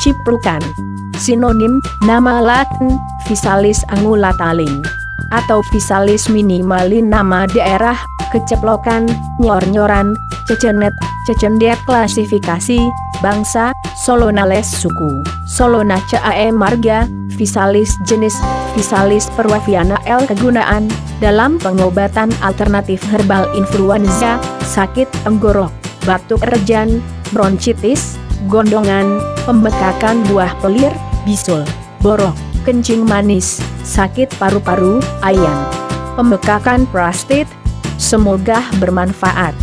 ciprukan. Sinonim, nama Latin, Physalis angulataling. Atau Physalis minimalin, nama daerah, keceplokan, nyor-nyoran, cecenet, cecendet. Klasifikasi, bangsa, Solonales. Suku, Solanaceae. Marga, Physalis. Jenis, Physalis peruviana L. Kegunaan, dalam pengobatan alternatif herbal. Influenza, sakit tenggorok, batuk rejan, bronkitis, gondongan, pembekakan buah pelir, bisul, borok, kencing manis, sakit paru-paru, ayan, pembekakan prostat. Semoga bermanfaat.